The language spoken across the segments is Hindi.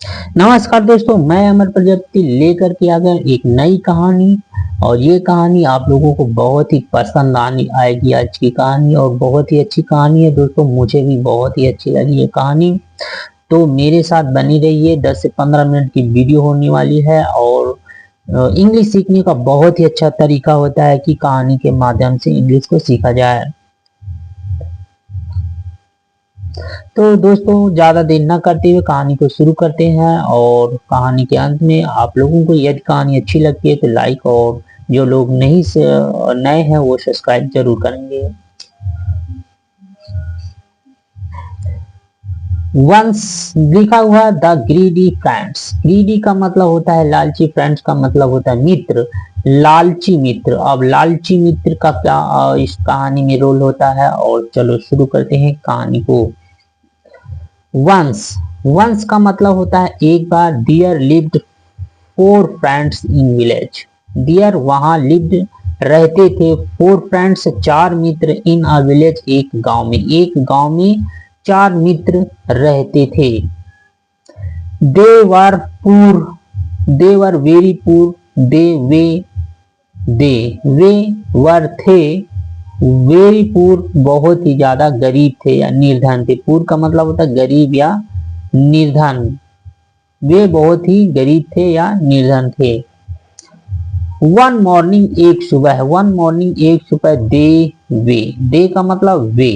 नमस्कार दोस्तों, मैं अमर प्रजापति लेकर के आ गया एक नई कहानी। और ये कहानी आप लोगों को बहुत ही पसंद आनी आएगी। आज की कहानी और बहुत ही अच्छी कहानी है दोस्तों, मुझे भी बहुत ही अच्छी लगी ये कहानी। तो मेरे साथ बनी रहिए, 10 से 15 मिनट की वीडियो होने वाली है। और इंग्लिश सीखने का बहुत ही अच्छा तरीका होता है कि कहानी के माध्यम से इंग्लिश को सीखा जाए। तो दोस्तों, ज्यादा देर न करते हुए कहानी को शुरू करते हैं। और कहानी के अंत में आप लोगों को यदि कहानी अच्छी लगती है तो लाइक, और जो लोग नहीं से नए हैं वो सब्सक्राइब जरूर करेंगे। वंस लिखा हुआ द ग्रीडी फ्रेंड्स। ग्रीडी का मतलब होता है लालची, फ्रेंड्स का मतलब होता है मित्र, लालची मित्र। अब लालची मित्र का क्या इस कहानी में रोल होता है, और चलो शुरू करते हैं कहानी को। वंस, वंस का मतलब होता है एक बार। There lived 4 friends in village. There वहां, लिव्ड रहते थे, 4 friends 4 Mitra, in a village एक गांव में। एक गांव में 4 मित्र रहते थे। They were poor, they were very poor, they वे वर थे, वेरी पुअर बहुत ही ज्यादा गरीब थे या निर्धन थे। पुअर का मतलब होता है गरीब या निर्धन। वे बहुत ही गरीब थे या निर्धन थे। वन मॉर्निंग एक सुबह है, वन मॉर्निंग एक सुबह, दे का मतलब वे।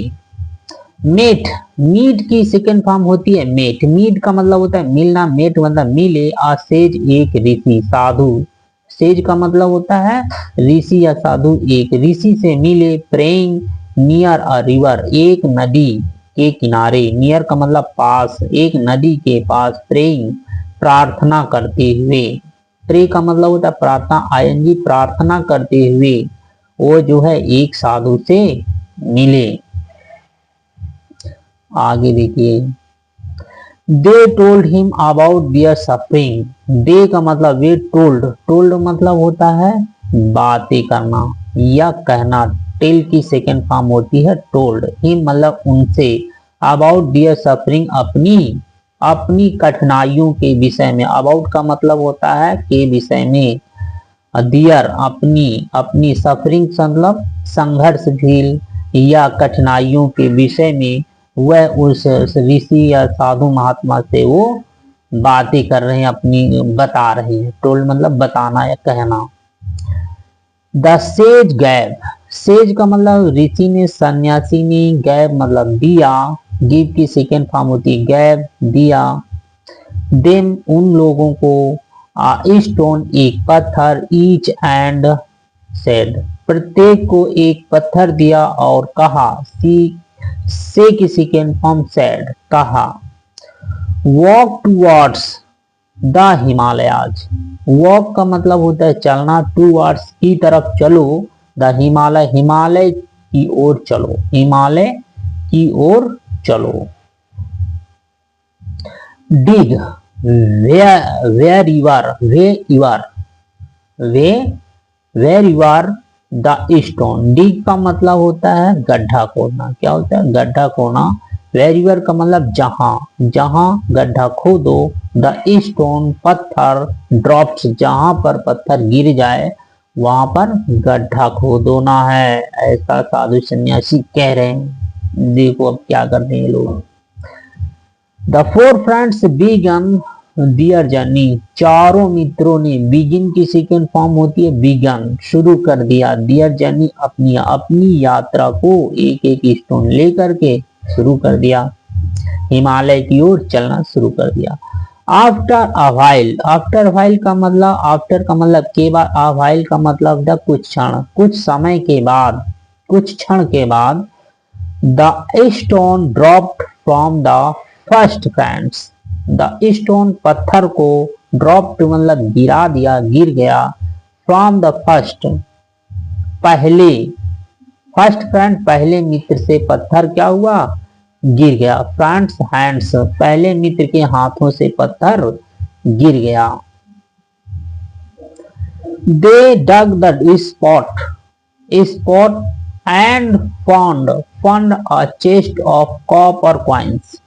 मेट, मीट की सेकेंड फॉर्म होती है मेट। मीट का मतलब होता है मिलना, मेट मतलब मिले। सेज एक ऋषि, साधु। सेज का मतलब होता है ऋषि या साधु, एक ऋषि से मिले। प्रेइंग नियर अ रिवर, एक नदी के किनारे। नियर का मतलब पास, एक नदी के पास। प्रेइंग प्रार्थना करते हुए। प्रे का मतलब होता है प्रार्थना, आईएनजी प्रार्थना करते हुए वो जो है एक साधु से मिले। आगे देखिए, they told him about their suffering. They का मतलब वे, टोल्ड, टोल्ड मतलब होता है बातें करना या कहना। टेल की सेकेंड फॉर्म होती है टोल्ड। हिम मतलब उनसे, अबाउट दियर सफरिंग अपनी अपनी कठिनाइयों के विषय में। अबाउट का मतलब होता है के विषय में। दियर अपनी, अपनी सफरिंग मतलब संघर्षशील या कठिनाइयों के विषय में वह उस ऋषि या साधु महात्मा से वो बातें कर रहे हैं, अपनी बता रहे हैं। टोल्ड मतलब बताना या कहना। द सेज गैव, सेज का मतलब ऋषि ने, सन्यासी ने। गैव मतलब दिया, गिव की सेकेंड फॉर्म होती है गैव, दिया। देम उन लोगों को, स्टोन एक पत्थर, ईच एंड सेड प्रत्येक को एक पत्थर दिया और कहा। सी से की सेकेंड फॉर्म सेड कहा। Walk towards the Himalayas. Walk का मतलब होता है चलना, टूवर्ड्स की तरफ चलो, द हिमालय हिमालय की ओर चलो, हिमालय की ओर चलो। Dig, where you are, where you are the stone. Dig का मतलब होता है गड्ढा खोदना। क्या होता है? गड्ढा खोदना। वेरियर का मतलब जहां, जहां गड्ढा खोदो। द स्टोन पत्थर, ड्रॉप्स जहां पर पत्थर गिर जाए वहां पर गड्ढा खोदना है, ऐसा साधु सन्यासी कह रहे हैं। देखो अब क्या करते हैं लोग। The 4 friends began their journey. चारों मित्रों ने, बिगिन की सेकेंड फॉर्म होती है बिगन, शुरू कर दिया। डियर जर्नी अपनी अपनी यात्रा को एक एक स्टोन लेकर के शुरू कर दिया, हिमालय की ओर चलना शुरू कर दिया। After a while, after while का मतलब, आफ्टर का मतलब के बाद, अ व्हाइल का मतलब द कुछ क्षण, कुछ समय के बाद, कुछ क्षण के बाद। The stone dropped from the first friends. The stone पत्थर को, ड्रॉप्ड मतलब गिरा दिया, गिर गया। फ्रॉम द फर्स्ट पहले, फर्स्ट फ्रेंड पहले मित्र से पत्थर क्या हुआ? गिर गया। फ्रेंड्स हैंड्स पहले मित्र के हाथों से पत्थर गिर गया। They dug the spot, spot and found, found a chest of copper coins.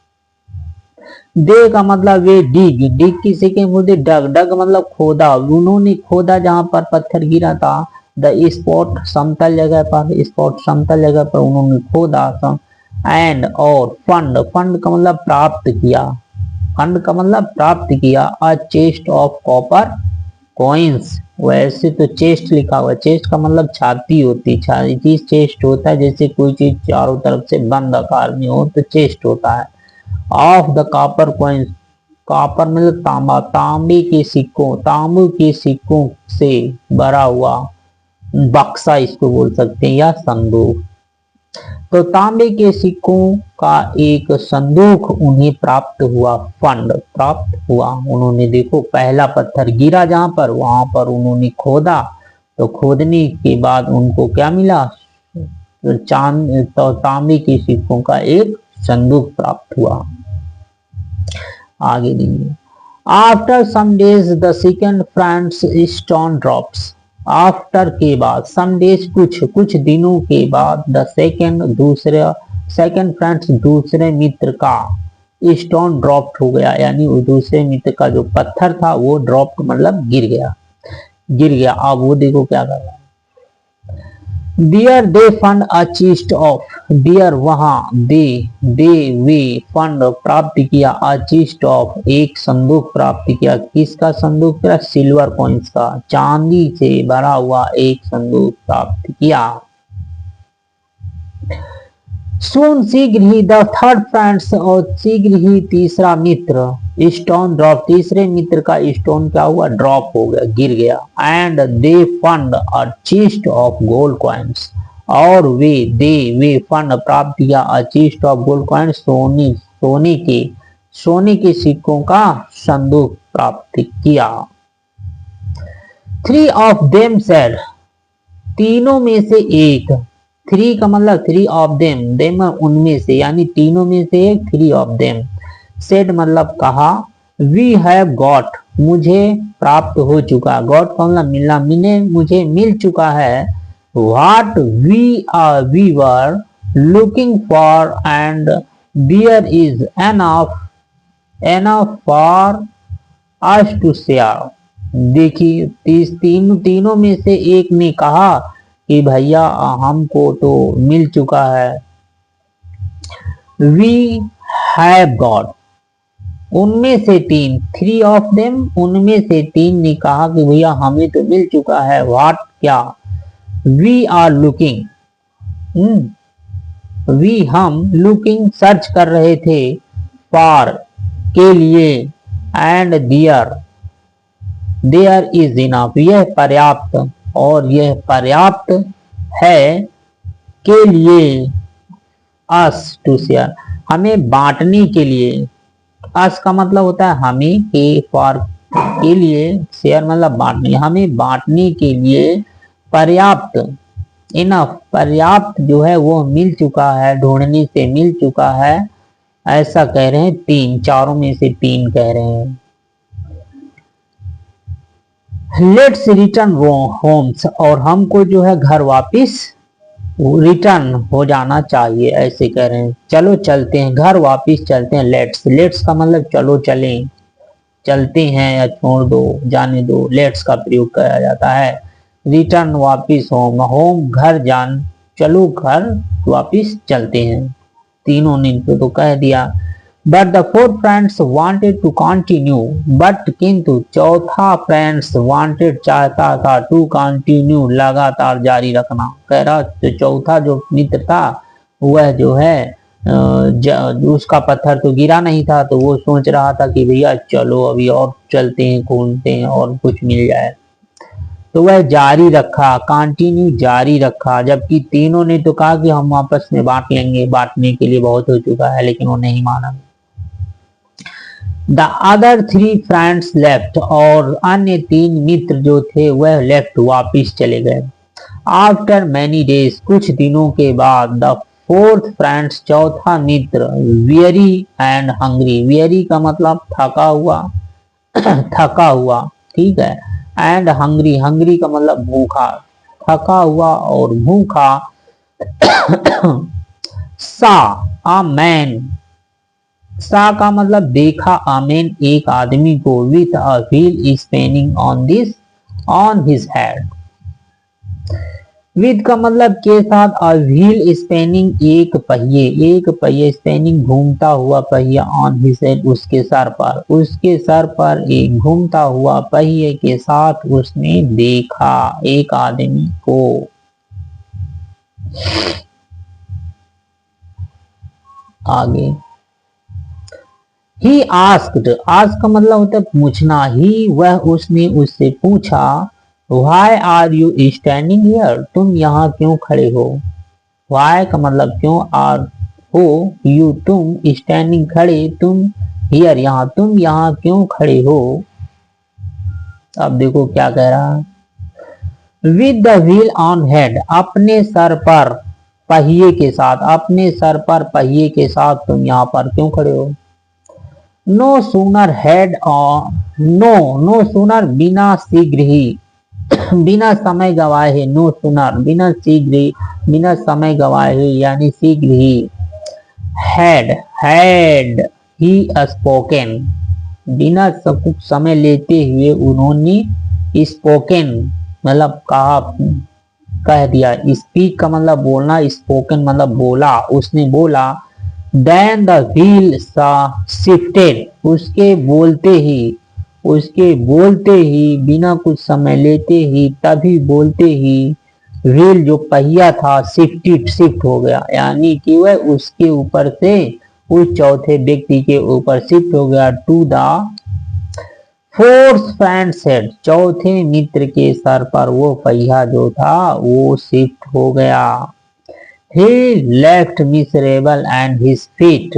They का मतलब वे डिग, डिग की सेकेंड बोलते डग, डग मतलब खोदा, उन्होंने खोदा जहां पर पत्थर गिरा था। द स्पॉट समतल जगह पर, स्पॉट समतल जगह पर उन्होंने खोदा। एंड और फंड, फंड का मतलब प्राप्त किया, फंड का मतलब प्राप्त किया। अ चेस्ट ऑफ कॉपर कॉइन्स, वैसे तो चेस्ट लिखा हुआ है, चेस्ट का मतलब छाती होती है, चीज चेस्ट होता है, जैसे कोई चीज चारों तरफ से बंद आकार में हो तो चेस्ट होता है। Of the copper coins, copper मतलब तांबा, तांबे के सिक्कों, तांबू के सिक्कों से भरा हुआ बक्सा इसको बोल सकते हैं, या संदूक। तो तांबे के सिक्कों का एक संदूक उन्हें प्राप्त हुआ, फंड प्राप्त हुआ। उन्होंने देखो पहला पत्थर गिरा जहां पर, वहां पर उन्होंने खोदा, तो खोदने के बाद उनको क्या मिला, चांद तो तांबे के सिक्कों का एक संदूक प्राप्त हुआ। आगे देखिए, after some days the second friends stone drops, after के बाद, सम डेज कुछ, कुछ दिनों के बाद, द सेकंड दूसरे, सेकंड फ्रेंड्स दूसरे मित्र का स्टोन ड्रॉप्ड हो गया, यानी वो दूसरे मित्र का जो पत्थर था वो ड्रॉप्ड मतलब गिर गया, गिर गया। अब वो देखो क्या कर रहा है। There they found a chest of, there वहां, दे वे फंड प्राप्त किया, अ चीस्ट ऑफ एक संदूक प्राप्त किया। किसका संदूक? सिल्वर कॉइन्स का, चांदी से भरा हुआ एक संदूक प्राप्त किया। सोन शीघ्र ही द थर्ड फ्रेंड्स, और शीघ्र ही तीसरा मित्र स्टोन ड्रॉप, तीसरे मित्र का स्टोन क्या हुआ, ड्रॉप हो गया, गिर गया। And they found a chest of gold coins, और वे फंड प्राप्त किया अ चेस्ट ऑफ गोल्ड कॉइन्स, सोने के सिक्कों का संदूक प्राप्त किया। थ्री ऑफ देम सेड, तीनों में से एक, थ्री का मतलब थ्री ऑफ देम, देम उनमें से, यानी तीनों में से एक, थ्री ऑफ देम। सेड मतलब कहा, वी हैव गॉट, मुझे प्राप्त हो चुका, गॉट का मतलब मिलना, मिले मुझे मिल चुका है। What we were looking for and there is enough for us to share. देखिए तीनों में से एक ने कहा कि भैया हमको तो मिल चुका है। वी हैव गॉट, उनमें से तीन, थ्री ऑफ देम, उनमें से तीन ने कहा कि भैया हमें तो मिल चुका है। व्हाट क्या, वी आर लुकिंग, वी हम, लुकिंग सर्च कर रहे थे, फॉर के लिए, एंड देयर इज इनफ, यह पर्याप्त, और यह पर्याप्त है, के लिए, अस टू शेयर, हमें बांटने के लिए। अस का मतलब होता है हमें, के फॉर के लिए, शेयर मतलब बांटने, हमें बांटने के लिए पर्याप्त, इनफ पर्याप्त जो है वो मिल चुका है, ढूंढने से मिल चुका है, ऐसा कह रहे हैं तीन, चारों में से तीन कह रहे हैं। लेट्स रिटर्न होम्स, और हमको जो है घर वापिस रिटर्न हो जाना चाहिए, ऐसे कह रहे हैं। चलो चलते हैं, घर वापिस चलते हैं। लेट्स, लेट्स का मतलब चलो चलें, चलते हैं या छोड़ दो, जाने दो, लेट्स का प्रयोग किया जाता है। रिटर्न वापिस, होम, होम घर, जान, चलो घर वापिस चलते हैं। तीनों ने तो कह दिया। But the fourth friends wanted to continue, but किंतु चौथा फ्रेंड्स वांटेड चाहता था, टू कंटिन्यू लगातार जारी रखना। कह रहा तो चौथा जो मित्र था वह जो है उसका पत्थर तो गिरा नहीं था, तो वो सोच रहा था कि भैया चलो अभी और चलते हैं, घूमते हैं और कुछ मिल जाए, तो वह जारी रखा, कंटिन्यू जारी रखा। जबकि तीनों ने तो कहा कि हम आपस में बांट लेंगे, बांटने के लिए बहुत हो चुका है, लेकिन वो नहीं माना। The other three friends left, और अन्य तीन मित्र जो थे वह लेफ्ट वापिस चले गए। आफ्टर मैनी डेज, कुछ दिनों के बाद, द फोर्थ फ्रेंड्स चौथा मित्र, वेरी एंड हंग्री, वेरी का मतलब थका हुआ थका हुआ, ठीक है, एंड हंग्री, हंग्री का मतलब भूखा, थका हुआ और भूखा। सा अ मैन, सा का मतलब देखा अ मैन एक आदमी को with a wheel spinning on his head. With का मतलब के साथ, और व्हील स्पिनिंग एक पहिए स्पिनिंग घूमता हुआ पहिया, ऑन हिज हेड उसके सर पर एक घूमता हुआ पहिए के साथ उसने देखा एक आदमी को। आगे ही आस्क्ड, आस्क का मतलब होता है पूछना, ही वह उसने उससे पूछा, why are you standing here, तुम यहाँ क्यों खड़े हो। वाई का मतलब क्यों, आर हो यू तुम, स्टैंडिंग खड़े, तुम हियर यहाँ, तुम यहाँ क्यों खड़े हो। अब देखो क्या कह रहा है, with the wheel on head, अपने सर पर पहिए के साथ, अपने सर पर पहिए के साथ तुम यहाँ पर क्यों खड़े हो। No sooner had no sooner बिना शीघ्र ही, बिना समय गवाए, नो सुनर बिना शीघ्र ही, बिना समय गवाए यानी शीघ्र ही, हैड ही स्पोकन, बिना कुछ समय लेते हुए उन्होंने स्पोकन मतलब कहा, कह दिया। स्पीक का मतलब बोलना, स्पोकन मतलब बोला, उसने बोला। देन द व्हील शिफ्टेड, उसके बोलते ही बिना कुछ समय लेते ही, तभी बोलते ही व्हील जो पहिया था शिफ्ट हो गया, यानी कि वह उसके ऊपर से उस चौथे व्यक्ति के ऊपर शिफ्ट हो गया। To the fourth friend said, चौथे मित्र के सर पर वो पहिया जो था वो शिफ्ट हो गया। He left miserable and his feet,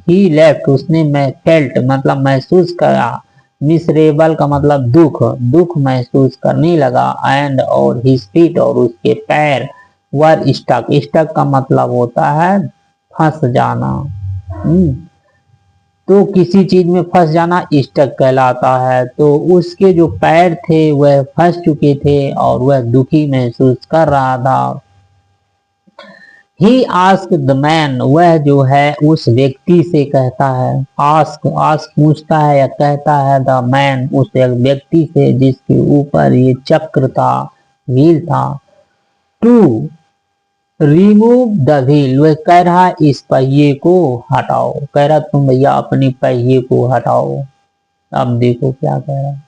he left उसने फेल्ट मतलब महसूस करा, मिसरेबल का मतलब दुख महसूस करने लगा, एंड और हिज फीट और उसके पैर, वर स्टक का मतलब होता है फंस जाना। तो किसी चीज में फंस जाना स्टक कहलाता है। तो उसके जो पैर थे वह फंस चुके थे और वह दुखी महसूस कर रहा था। ही आस्क द मैन, वह जो है उस व्यक्ति से कहता है, आस्क पूछता है या कहता है, द मैन उस व्यक्ति से जिसके ऊपर ये चक्र था, व्हील था, टू रिमूव द व्हील, वह कह रहा इस पहिए को हटाओ, कह रहा तुम भैया अपने पहिए को हटाओ। अब देखो क्या कह रहा है,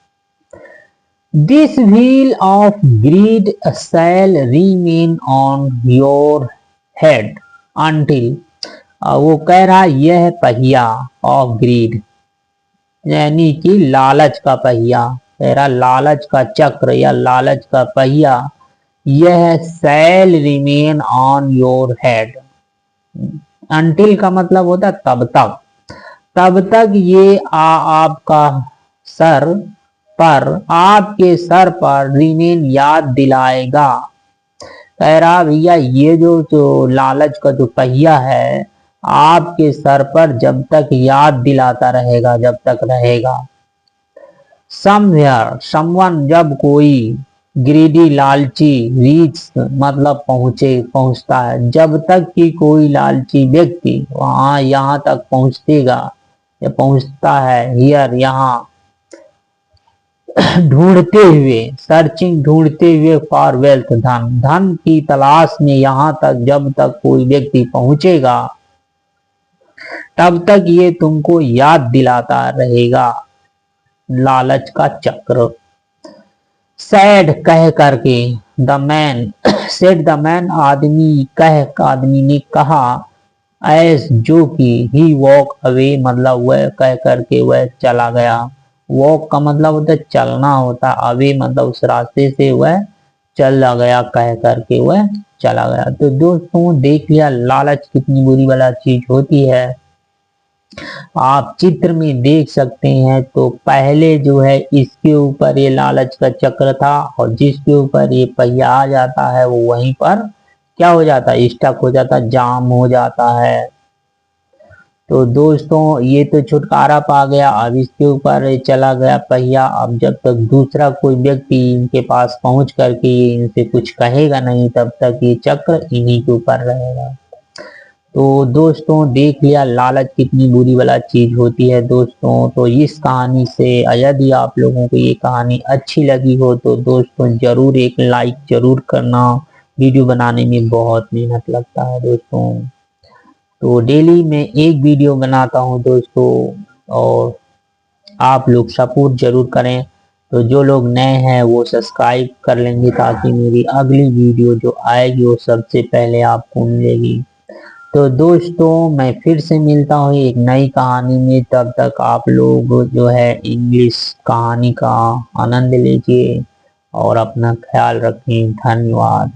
this wheel of greed shall remain on your head until, वो कह रहा यह पहिया ऑफ ग्रीड यानी कि लालच का पहिया, कह रहा लालच का चक्र या लालच का पहिया, यह shall remain on your head. Until का मतलब होता है तब तक ये आपका सर पर, आपके सर पर रिमेन याद दिलाएगा। कह रहा भैया ये जो लालच का जो पहिया है आपके सर पर जब तक याद दिलाता रहेगा, जब तक रहेगा। समवेयर समवन, जब कोई, ग्रीडी लालची, रीच मतलब पहुंचता है, जब तक कि कोई लालची व्यक्ति वहां यहाँ तक पहुंचेगा या पहुंचता है, हियर यहाँ, ढूंढते हुए, सर्चिंग ढूंढते हुए, फॉर वेल्थ धन की तलाश में, यहाँ तक जब तक कोई व्यक्ति पहुंचेगा तब तक ये तुमको याद दिलाता रहेगा लालच का चक्र। सैड कह करके, the man said the man आदमी ने कहा, एस जो कि, ही वॉक अवे मतलब वह कह करके वह चला गया। वॉक का मतलब होता है चलना होता, अवे मतलब उस रास्ते से वह चला गया, कह करके वह चला गया। तो दोस्तों देख लिया लालच कितनी बुरी वाला चीज होती है। आप चित्र में देख सकते हैं तो पहले जो है इसके ऊपर ये लालच का चक्र था और जिसके ऊपर ये पहिया आ जाता है वो वहीं पर क्या हो जाता है, स्टक हो जाता है, जाम हो जाता है। तो दोस्तों ये तो छुटकारा पा गया, अब इसके ऊपर चला गया पहिया। अब जब तक दूसरा कोई व्यक्ति इनके पास पहुंच करके इनसे कुछ कहेगा नहीं तब तक ये चक्र इन्हीं के ऊपर रहेगा। तो दोस्तों देख लिया लालच कितनी बुरी वाला चीज होती है दोस्तों। तो इस कहानी से यदि आप लोगों को ये कहानी अच्छी लगी हो तो दोस्तों जरूर एक लाइक जरूर करना। वीडियो बनाने में बहुत मेहनत लगता है दोस्तों। तो डेली मैं एक वीडियो बनाता हूँ दोस्तों, और आप लोग सपोर्ट जरूर करें। तो जो लोग नए हैं वो सब्सक्राइब कर लेंगे ताकि मेरी अगली वीडियो जो आएगी वो सबसे पहले आपको मिलेगी। तो दोस्तों मैं फिर से मिलता हूँ एक नई कहानी में, तब तक आप लोग जो है इंग्लिश कहानी का आनंद लीजिए और अपना ख्याल रखें। धन्यवाद।